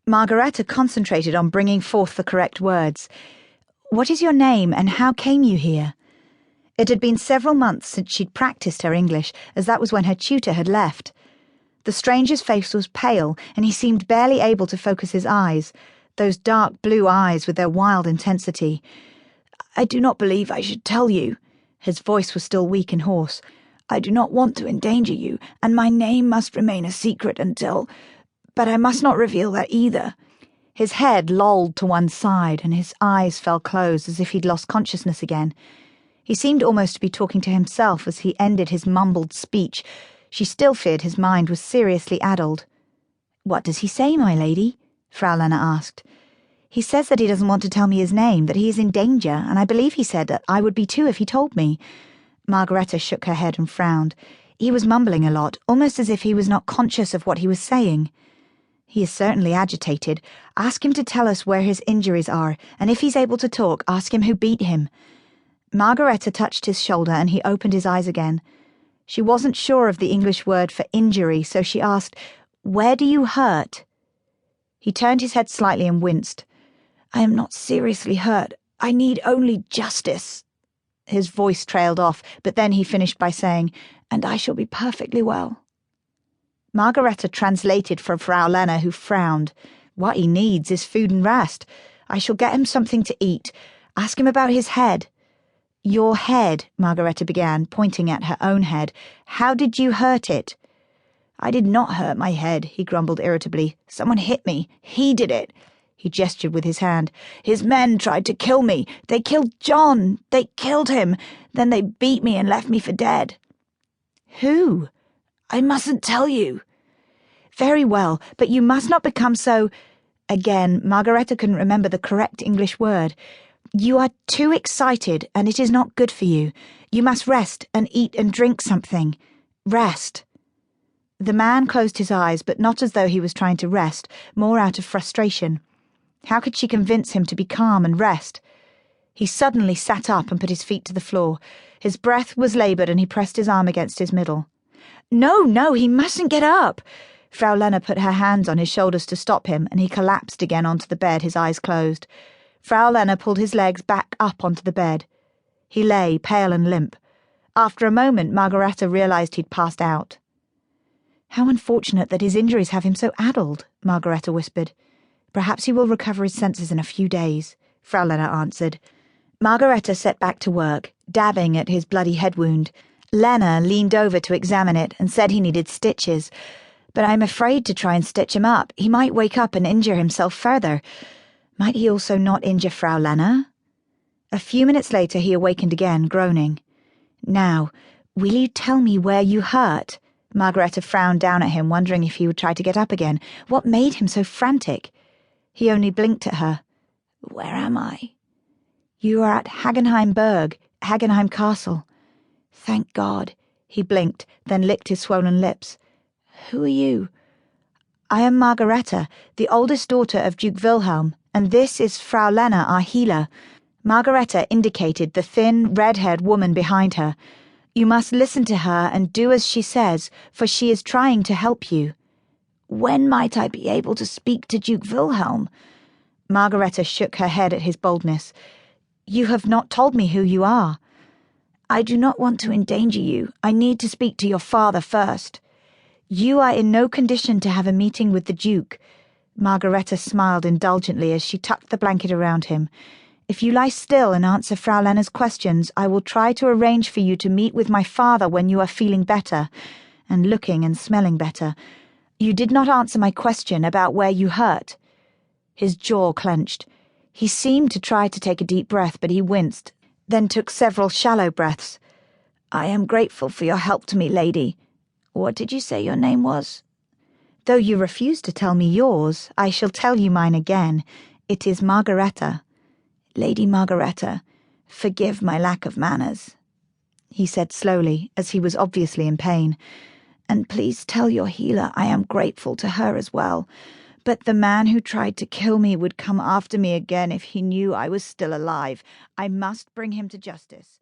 Margaretha concentrated on bringing forth the correct words. "What is your name, and how came you here?" It had been several months since she'd practiced her English, as that was when her tutor had left. The stranger's face was pale, and he seemed barely able to focus his eyes, those dark blue eyes with their wild intensity. "I do not believe I should tell you." His voice was still weak and hoarse. "I do not want to endanger you, and my name must remain a secret until... But I must not reveal that either." His head lolled to one side, and his eyes fell closed as if he'd lost consciousness again. He seemed almost to be talking to himself as he ended his mumbled speech. She still feared his mind was seriously addled. "What does he say, my lady?" Frau Lena asked. "He says that he doesn't want to tell me his name, that he is in danger, and I believe he said that I would be too if he told me." Margaretha shook her head and frowned. He was mumbling a lot, almost as if he was not conscious of what he was saying. "He is certainly agitated. Ask him to tell us where his injuries are, and if he's able to talk, ask him who beat him." Margaretha touched his shoulder and he opened his eyes again. She wasn't sure of the English word for injury, so she asked, "Where do you hurt?" He turned his head slightly and winced. "I am not seriously hurt. I need only justice." His voice trailed off, but then he finished by saying, "And I shall be perfectly well." Margaretha translated for Frau Lena, who frowned. "What he needs is food and rest. I shall get him something to eat. Ask him about his head." "Your head," Margaretha began, pointing at her own head. "How did you hurt it?" "I did not hurt my head," he grumbled irritably. "Someone hit me. He did it." He gestured with his hand. "His men tried to kill me. They killed John. They killed him. Then they beat me and left me for dead." "Who?" "I mustn't tell you." "Very well, but you must not become so..." Again, Margaretha couldn't remember the correct English word. "You are too excited, and it is not good for you. You must rest and eat and drink something. Rest." The man closed his eyes, but not as though he was trying to rest, more out of frustration. How could she convince him to be calm and rest? He suddenly sat up and put his feet to the floor. His breath was laboured and he pressed his arm against his middle. No, he mustn't get up." Frau Lena put her hands on his shoulders to stop him, and he collapsed again onto the bed, his eyes closed. Frau Lena pulled his legs back up onto the bed. He lay, pale and limp. After a moment, Margaretha realised he'd passed out. "How unfortunate that his injuries have him so addled," Margaretha whispered. "Perhaps he will recover his senses in a few days," Frau Lena answered. Margaretha set back to work, dabbing at his bloody head wound. Lena leaned over to examine it and said he needed stitches. "But I'm afraid to try and stitch him up. He might wake up and injure himself further. Might he also not injure Frau Lena?" A few minutes later he awakened again, groaning. "Now, will you tell me where you hurt?" Margaretha frowned down at him, wondering if he would try to get up again. What made him so frantic? He only blinked at her. "Where am I?" "You are at Hagenheim Castle." "Thank God." He blinked, then licked his swollen lips. "Who are you?" "I am Margaretha, the oldest daughter of Duke Wilhelm, and this is Frau Lena, our healer." Margaretha indicated the thin, red-haired woman behind her. "You must listen to her and do as she says, for she is trying to help you." "When might I be able to speak to Duke Wilhelm?" Margaretha shook her head at his boldness. "You have not told me who you are." "I do not want to endanger you. I need to speak to your father first." "You are in no condition to have a meeting with the Duke." Margaretha smiled indulgently as she tucked the blanket around him. "If you lie still and answer Frau Lena's questions, I will try to arrange for you to meet with my father when you are feeling better, and looking and smelling better. You did not answer my question about where you hurt." His jaw clenched. He seemed to try to take a deep breath, but he winced, then took several shallow breaths. "I am grateful for your help to me, lady. What did you say your name was?" "Though you refuse to tell me yours, I shall tell you mine again. It is Margaretha." "Lady Margaretha, forgive my lack of manners," he said slowly, as he was obviously in pain. "And please tell your healer I am grateful to her as well. But the man who tried to kill me would come after me again if he knew I was still alive. I must bring him to justice."